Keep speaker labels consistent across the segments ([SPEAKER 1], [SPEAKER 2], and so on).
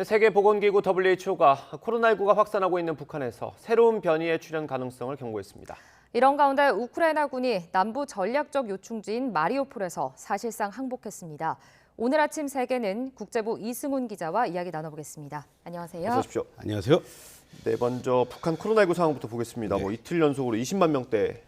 [SPEAKER 1] 세계보건기구 WHO가 코로나19가 확산하고 있는 북한에서 새로운 변이의 출현 가능성을 경고했습니다.
[SPEAKER 2] 이런 가운데 우크라이나군이 남부 전략적 요충지인 마리우폴에서 사실상 항복했습니다. 오늘 아침 세계는 국제부 이승훈 기자와 이야기 나눠보겠습니다. 안녕하세요.
[SPEAKER 1] 어서 오십시오.
[SPEAKER 3] 안녕하세요.
[SPEAKER 1] 네, 먼저 북한 코로나19 상황부터 보겠습니다. 이틀 연속으로 20만 명대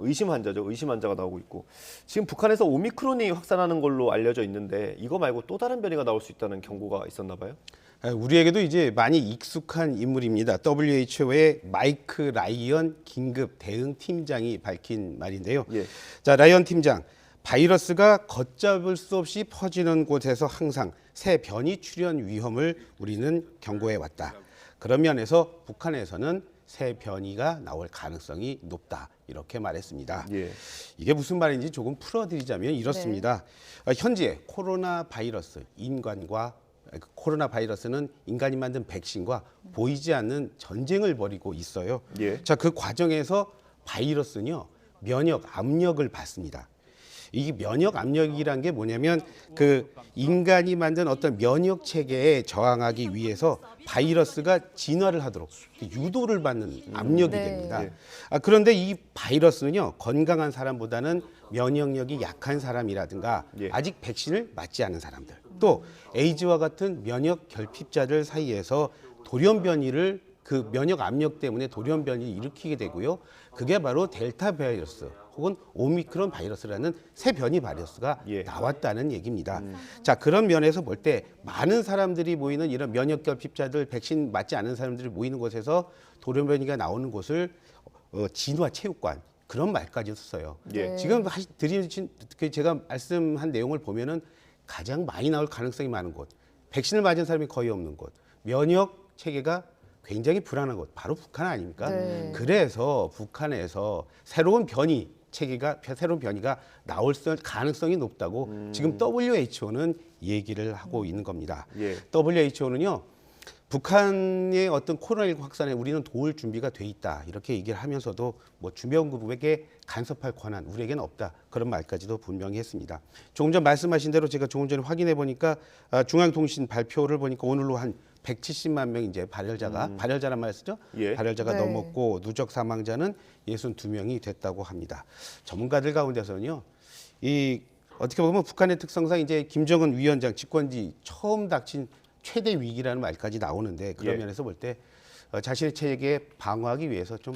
[SPEAKER 1] 의심 환자가 나오고 있고, 지금 북한에서 오미크론이 확산하는 걸로 알려져 있는데 이거 말고 또 다른 변이가 나올 수 있다는 경고가 있었나 봐요?
[SPEAKER 3] 우리에게도 이제 많이 익숙한 인물입니다. WHO의 마이크 라이언 긴급 대응 팀장이 밝힌 말인데요.
[SPEAKER 1] 예.
[SPEAKER 3] 자, 라이언 팀장, 바이러스가 걷잡을 수 없이 퍼지는 곳에서 항상 새 변이 출현 위험을 우리는 경고해 왔다. 그런 면에서 북한에서는 새 변이가 나올 가능성이 높다. 이렇게 말했습니다.
[SPEAKER 1] 예.
[SPEAKER 3] 이게 무슨 말인지 조금 풀어드리자면 이렇습니다. 현재 코로나 바이러스는 인간이 만든 백신과 보이지 않는 전쟁을 벌이고 있어요.
[SPEAKER 1] 예.
[SPEAKER 3] 자, 그 과정에서 바이러스는요, 면역 압력을 받습니다. 이 면역 압력이란 게 뭐냐면 그 인간이 만든 어떤 면역 체계에 저항하기 위해서 바이러스가 진화를 하도록 유도를 받는 압력이 됩니다.
[SPEAKER 1] 네.
[SPEAKER 3] 그런데 이 바이러스는요, 건강한 사람보다는 면역력이 약한 사람이라든가
[SPEAKER 1] 예.
[SPEAKER 3] 아직 백신을 맞지 않은 사람들, 또 에이즈와 같은 면역 결핍자들 사이에서 돌연변이를 그 면역 압력 때문에 돌연변이를 일으키게 되고요. 그게 바로 델타 바이러스 혹은 오미크론 바이러스라는 새 변이 바이러스가
[SPEAKER 1] 예.
[SPEAKER 3] 나왔다는 얘기입니다. 자, 그런 면에서 볼 때 많은 사람들이 모이는 이런 면역 결핍자들, 백신 맞지 않은 사람들이 모이는 곳에서 돌연변이가 나오는 곳을 진화 체육관 그런 말까지 썼어요.
[SPEAKER 1] 예.
[SPEAKER 3] 지금 드린 제가 말씀한 내용을 보면은 가장 많이 나올 가능성이 많은 곳, 백신을 맞은 사람이 거의 없는 곳, 면역 체계가 굉장히 불안한 곳, 바로 북한 아닙니까?
[SPEAKER 2] 네.
[SPEAKER 3] 그래서 북한에서 새로운 변이가 나올 가능성이 높다고 지금 WHO는 얘기를 하고 있는 겁니다.
[SPEAKER 1] 예.
[SPEAKER 3] WHO는요, 북한의 어떤 코로나19 확산에 우리는 도울 준비가 돼 있다 이렇게 얘기를 하면서도 주변국에게 간섭할 권한 우리에게는 없다 그런 말까지도 분명히 했습니다. 조금 전 말씀하신 대로 제가 조금 전에 확인해 보니까 중앙통신 발표를 보니까 오늘로 한 170만 명 이제 발열자란 말 쓰죠?
[SPEAKER 1] 예.
[SPEAKER 3] 발열자가
[SPEAKER 2] 네.
[SPEAKER 3] 넘었고 누적 사망자는 62명이 됐다고 합니다. 전문가들 가운데서는요, 이 어떻게 보면 북한의 특성상 이제 김정은 위원장 집권지 처음 닥친 최대 위기라는 말까지 나오는데 그런
[SPEAKER 1] 예.
[SPEAKER 3] 면에서 볼 때 자신의 체계 방어하기 위해서 좀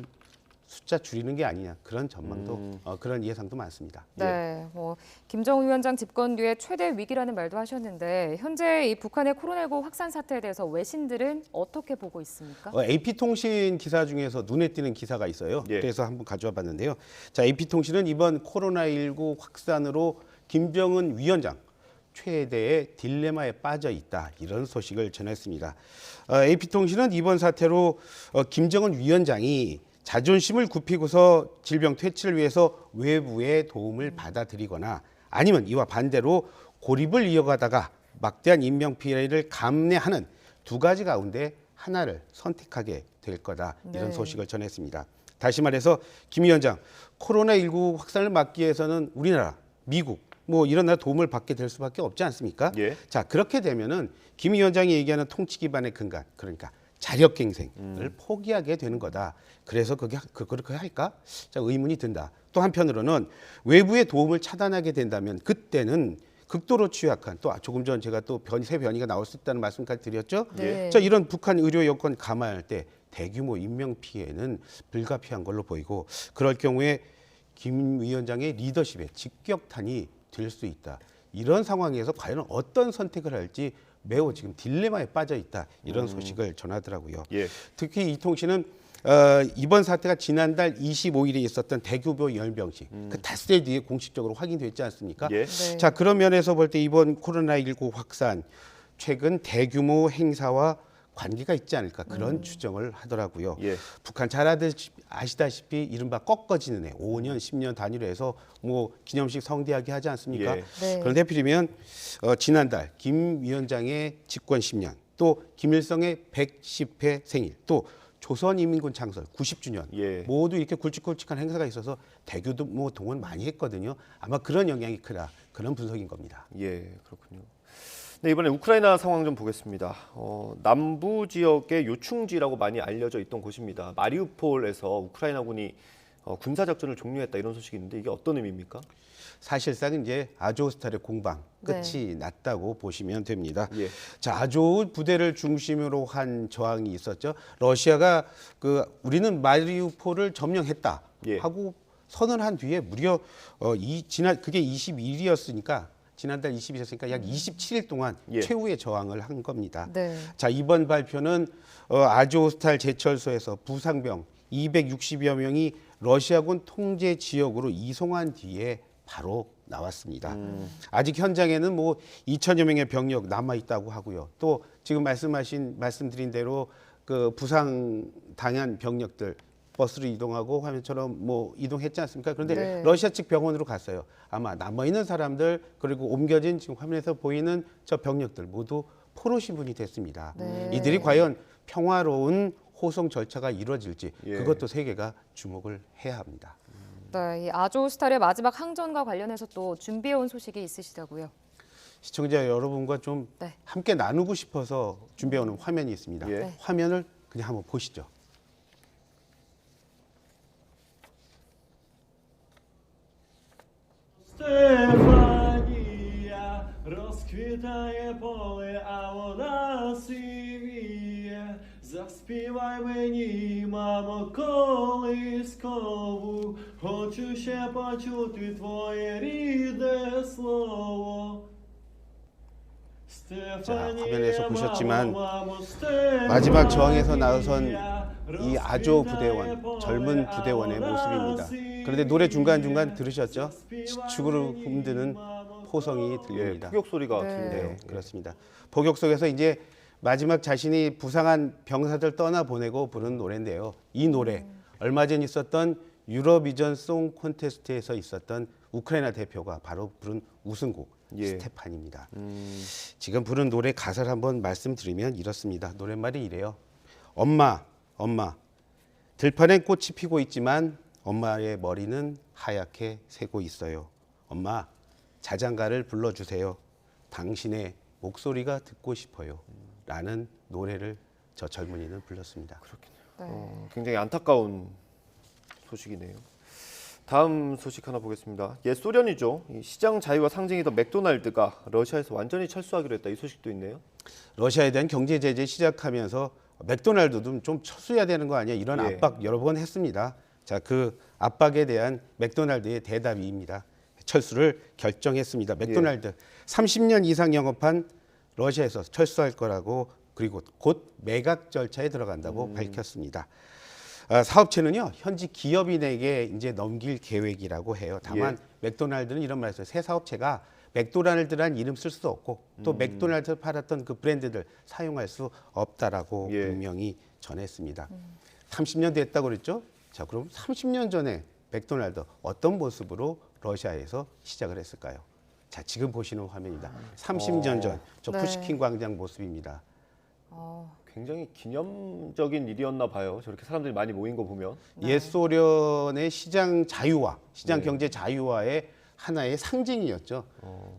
[SPEAKER 3] 숫자 줄이는 게 아니냐 그런 전망도 그런 예상도 많습니다.
[SPEAKER 2] 네, 김정은 위원장 집권 뒤에 최대 위기라는 말도 하셨는데 현재 이 북한의 코로나19 확산 사태에 대해서 외신들은 어떻게 보고 있습니까?
[SPEAKER 3] AP통신 기사 중에서 눈에 띄는 기사가 있어요.
[SPEAKER 1] 예.
[SPEAKER 3] 그래서 한번 가져와 봤는데요. 자, AP통신은 이번 코로나19 확산으로 김정은 위원장 최대의 딜레마에 빠져 있다 이런 소식을 전했습니다. AP통신은 이번 사태로 김정은 위원장이 자존심을 굽히고서 질병 퇴치를 위해서 외부의 도움을 받아들이거나 아니면 이와 반대로 고립을 이어가다가 막대한 인명 피해를 감내하는 두 가지 가운데 하나를 선택하게 될 거다 이런
[SPEAKER 2] 네.
[SPEAKER 3] 소식을 전했습니다. 다시 말해서 김 위원장 코로나19 확산을 막기 위해서는 우리나라, 미국 이런 나라 도움을 받게 될 수밖에 없지 않습니까?
[SPEAKER 1] 예.
[SPEAKER 3] 자, 그렇게 되면은 김 위원장이 얘기하는 통치 기반의 근간, 그러니까 자력갱생을 포기하게 되는 거다. 그래서 그렇게 할까? 자, 의문이 든다. 또 한편으로는 외부의 도움을 차단하게 된다면 그때는 극도로 취약한 또 조금 전 제가 또 새 변이가 나올 수 있다는 말씀까지 드렸죠.
[SPEAKER 2] 네.
[SPEAKER 3] 자, 이런 북한 의료 여건 감안할 때 대규모 인명 피해는 불가피한 걸로 보이고 그럴 경우에 김 위원장의 리더십에 직격탄이 될 수 있다. 이런 상황에서 과연 어떤 선택을 할지 매우 지금 딜레마에 빠져 있다. 이런 소식을 전하더라고요.
[SPEAKER 1] 예.
[SPEAKER 3] 특히 이 통신은 이번 사태가 지난달 25일에 있었던 대규모 열병식 그 닷새 뒤에 공식적으로 확인됐지 않습니까?
[SPEAKER 1] 예.
[SPEAKER 2] 네.
[SPEAKER 3] 자, 그런 면에서 볼 때 이번 코로나19 확산 최근 대규모 행사와 관계가 있지 않을까 그런 추정을 하더라고요.
[SPEAKER 1] 예.
[SPEAKER 3] 북한 잘 아시다시피 이른바 꺾어지는 해 5년, 10년 단위로 해서 기념식 성대하게 하지 않습니까?
[SPEAKER 1] 예.
[SPEAKER 2] 네.
[SPEAKER 3] 그런데 하필이면 지난달 김 위원장의 집권 10년, 또 김일성의 110회 생일, 또 조선인민군 창설 90주년
[SPEAKER 1] 예.
[SPEAKER 3] 모두 이렇게 굵직굵직한 행사가 있어서 대규모 동원 많이 했거든요. 아마 그런 영향이 크다 그런 분석인 겁니다.
[SPEAKER 1] 예, 그렇군요. 네, 이번에 우크라이나 상황 좀 보겠습니다. 남부 지역의 요충지라고 많이 알려져 있던 곳입니다. 마리우폴에서 우크라이나군이 군사 작전을 종료했다 이런 소식이 있는데 이게 어떤 의미입니까?
[SPEAKER 3] 사실상 이제 아조스탈의 공방
[SPEAKER 2] 네.
[SPEAKER 3] 끝이 났다고 보시면 됩니다.
[SPEAKER 1] 예.
[SPEAKER 3] 자, 아조우 부대를 중심으로 한 저항이 있었죠. 러시아가 우리는 마리우폴을 점령했다
[SPEAKER 1] 예.
[SPEAKER 3] 하고 선언한 뒤에 무려 그게 22일이었으니까 지난달 20일이었으니까 약 27일 동안
[SPEAKER 1] 예.
[SPEAKER 3] 최후의 저항을 한 겁니다.
[SPEAKER 2] 네.
[SPEAKER 3] 자, 이번 발표는 아조스탈 제철소에서 부상병 260여 명이 러시아군 통제 지역으로 이송한 뒤에 바로 나왔습니다. 아직 현장에는 뭐 2천여 명의 병력 남아 있다고 하고요. 또 지금 말씀드린 대로 그 부상 당한 병력들 버스로 이동하고 화면처럼 뭐 이동했지 않습니까? 그런데
[SPEAKER 2] 네.
[SPEAKER 3] 러시아 측 병원으로 갔어요. 아마 남아 있는 사람들 그리고 옮겨진 지금 화면에서 보이는 저 병력들 모두 포로 시분이 됐습니다.
[SPEAKER 2] 네.
[SPEAKER 3] 이들이 과연 평화로운 호송 절차가 이루어질지
[SPEAKER 1] 예.
[SPEAKER 3] 그것도 세계가 주목을 해야 합니다.
[SPEAKER 2] 네, 이 아조스탈의 마지막 항전과 관련해서 또 준비해온 소식이 있으시다고요.
[SPEAKER 3] 시청자 여러분과 좀
[SPEAKER 2] 네.
[SPEAKER 3] 함께 나누고 싶어서 준비해오는 화면이 있습니다.
[SPEAKER 1] 예.
[SPEAKER 2] 네.
[SPEAKER 3] 화면을 그냥 한번 보시죠.
[SPEAKER 4] Стефанія розквітає поле, а вода сивіє. Заспівай мені, мамо, колискову, хочу ще почути твоє рідне слово.
[SPEAKER 3] 화면에서 보셨지만 마지막 저항에서 나선 이 아조 부대원, 젊은 부대원의 모습입니다. 그런데 노래 중간중간 들으셨죠? 지축으로 흔드는 포성이 들립니다.
[SPEAKER 1] 포격 소리가
[SPEAKER 2] 네.
[SPEAKER 1] 들리네요.
[SPEAKER 3] 네, 그렇습니다. 포격 속에서 이제 마지막 자신이 부상한 병사들 떠나보내고 부르는 노래인데요. 이 노래 얼마 전 있었던 유로비전 송 콘테스트에서 있었던 우크라이나 대표가 바로 부른 우승곡
[SPEAKER 1] 예.
[SPEAKER 3] 스테판입니다. 지금 부른 노래 가사를 한번 말씀드리면 이렇습니다. 노랫말이 이래요. 엄마, 엄마, 들판엔 꽃이 피고 있지만 엄마의 머리는 하얗게 새고 있어요. 엄마, 자장가를 불러주세요. 당신의 목소리가 듣고 싶어요. 라는 노래를 저 젊은이는 불렀습니다.
[SPEAKER 2] 네.
[SPEAKER 1] 굉장히 안타까운 소식이네요. 다음 소식 하나 보겠습니다. 옛 소련이죠. 이 시장 자유와 상징이던 맥도날드가 러시아에서 완전히 철수하기로 했다. 이 소식도 있네요.
[SPEAKER 3] 러시아에 대한 경제 제재 시작하면서 맥도날드도 좀 철수해야 되는 거 아니야? 이런
[SPEAKER 1] 예.
[SPEAKER 3] 압박 여러 번 했습니다. 자, 그 압박에 대한 맥도날드의 대답입니다. 철수를 결정했습니다. 맥도날드 30년 이상 영업한 러시아에서 철수할 거라고 그리고 곧 매각 절차에 들어간다고 밝혔습니다. 사업체는요 현지 기업인에게 이제 넘길 계획이라고 해요. 다만 맥도날드는 이런 말을 했어요. 새 사업체가 맥도날드라는 이름 쓸 수 없고 또 맥도날드 팔았던 그 브랜드들 사용할 수 없다라고
[SPEAKER 1] 예.
[SPEAKER 3] 분명히 전했습니다. 30년 됐다고 그랬죠? 자, 그럼 30년 전에 맥도날드 어떤 모습으로 러시아에서 시작을 했을까요? 자, 지금 보시는 화면입니다. 30년 전 저
[SPEAKER 2] 네.
[SPEAKER 3] 푸시킨 광장 모습입니다.
[SPEAKER 1] 굉장히 기념적인 일이었나 봐요. 저렇게 사람들이 많이 모인 거 보면.
[SPEAKER 3] 옛 소련의 시장 자유화, 시장
[SPEAKER 1] 네.
[SPEAKER 3] 경제 자유화의 하나의 상징이었죠.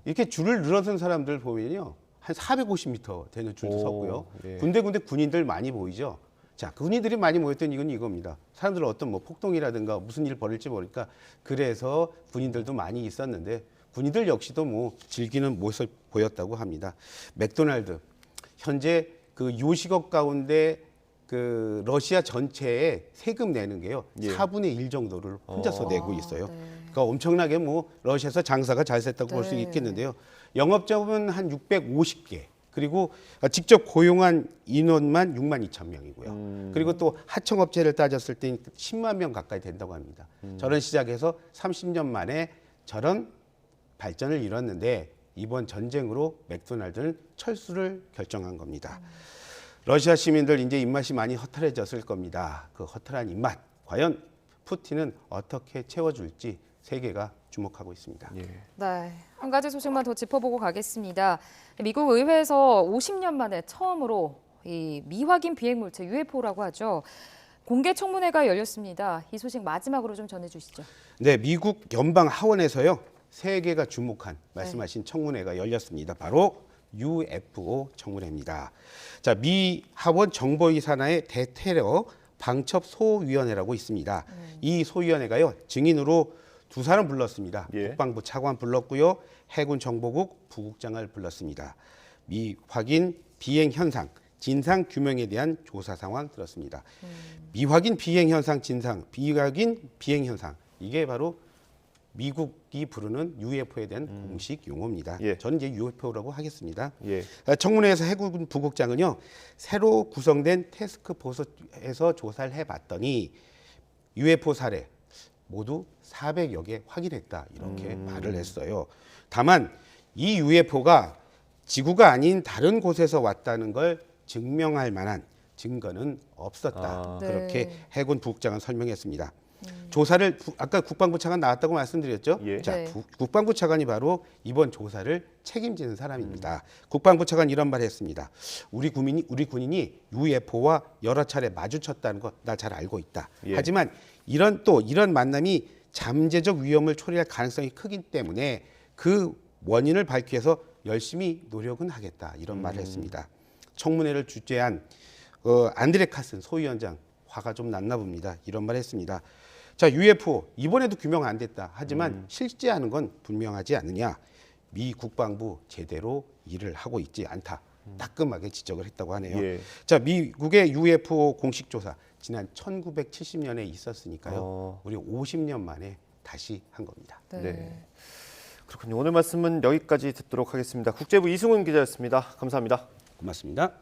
[SPEAKER 3] 이렇게 줄을 늘어선 사람들 보면요. 한 450m 되는 줄도
[SPEAKER 1] 오,
[SPEAKER 3] 섰고요.
[SPEAKER 1] 예.
[SPEAKER 3] 군데군데 군인들 많이 보이죠. 자, 군인들이 많이 모였던 이유는 이겁니다. 사람들 어떤 뭐 폭동이라든가 무슨 일 벌일지 모르니까 그래서 군인들도 많이 있었는데 군인들 역시도 뭐 즐기는 모습 보였다고 합니다. 맥도날드 현재 그 요식업 가운데 그 러시아 전체에 세금 내는 게요.
[SPEAKER 1] 예.
[SPEAKER 3] 4분의 1 정도를 혼자서 내고 있어요.
[SPEAKER 2] 네.
[SPEAKER 3] 그러니까 엄청나게 뭐 러시아에서 장사가 잘 됐다고 볼 수
[SPEAKER 2] 네.
[SPEAKER 3] 있겠는데요. 영업자분 한 650개. 그리고 직접 고용한 인원만 6만 2천 명이고요. 그리고 또 하청업체를 따졌을 때 10만 명 가까이 된다고 합니다. 저런 시작해서 30년 만에 저런 발전을 이뤘는데 이번 전쟁으로 맥도날드는 철수를 결정한 겁니다. 러시아 시민들 이제 입맛이 많이 허탈해졌을 겁니다. 그 허탈한 입맛 과연 푸틴은 어떻게 채워줄지 세계가 주목하고 있습니다.
[SPEAKER 1] 예.
[SPEAKER 2] 네, 한 가지 소식만 더 짚어보고 가겠습니다. 미국 의회에서 50년 만에 처음으로 이 미확인 비행물체 UFO라고 하죠. 공개 청문회가 열렸습니다. 이 소식 마지막으로 좀 전해주시죠.
[SPEAKER 3] 네, 미국 연방 하원에서요 세계가 주목한 말씀하신 청문회가 열렸습니다. 바로 UFO 청문회입니다. 자, 미 하원 정보위 산하의 대테러 방첩 소위원회라고 있습니다. 이 소위원회가요 증인으로 두 사람 불렀습니다.
[SPEAKER 1] 예.
[SPEAKER 3] 국방부 차관 불렀고요, 해군 정보국 부국장을 불렀습니다. 미 확인 비행 현상 진상 규명에 대한 조사 상황 들었습니다. 미확인 비행 현상 진상, 비확인 비행 현상 이게 바로 미국이 부르는 UFO에 대한 공식 용어입니다.
[SPEAKER 1] 예.
[SPEAKER 3] 저는 이제 UFO라고 하겠습니다.
[SPEAKER 1] 예.
[SPEAKER 3] 청문회에서 해군 부국장은요 새로 구성된 태스크포스에서 조사를 해봤더니 UFO 사례 모두 400여 개 확인했다 이렇게 말을 했어요. 다만 이 UFO가 지구가 아닌 다른 곳에서 왔다는 걸 증명할 만한 증거는 없었다.
[SPEAKER 1] 아.
[SPEAKER 3] 그렇게
[SPEAKER 2] 네.
[SPEAKER 3] 해군 부국장은 설명했습니다. 조사를 아까 국방부 차관 나왔다고 말씀드렸죠.
[SPEAKER 1] 예.
[SPEAKER 3] 자,
[SPEAKER 2] 네.
[SPEAKER 3] 국방부 차관이 바로 이번 조사를 책임지는 사람입니다. 국방부 차관 이런 말 했습니다. 우리 군인이 UFO와 여러 차례 마주쳤다는 거 나 잘 알고 있다.
[SPEAKER 1] 예.
[SPEAKER 3] 하지만 이런 만남이 잠재적 위험을 초래할 가능성이 크기 때문에 그 원인을 밝기 위해서 열심히 노력은 하겠다. 이런 말을 했습니다. 청문회를 주재한 안드레 카슨 소위원장 화가 좀 났나 봅니다. 이런 말 했습니다. 자, UFO 이번에도 규명 안 됐다. 하지만 실제하는 건 분명하지 않느냐. 미 국방부 제대로 일을 하고 있지 않다. 따끔하게 지적을 했다고 하네요.
[SPEAKER 1] 예.
[SPEAKER 3] 자, 미국의 UFO 공식 조사 지난 1970년에 있었으니까요. 우리 50년 만에 다시 한 겁니다.
[SPEAKER 2] 네.
[SPEAKER 1] 네. 그렇군요. 오늘 말씀은 여기까지 듣도록 하겠습니다. 국제부 이승훈 기자였습니다. 감사합니다.
[SPEAKER 3] 고맙습니다.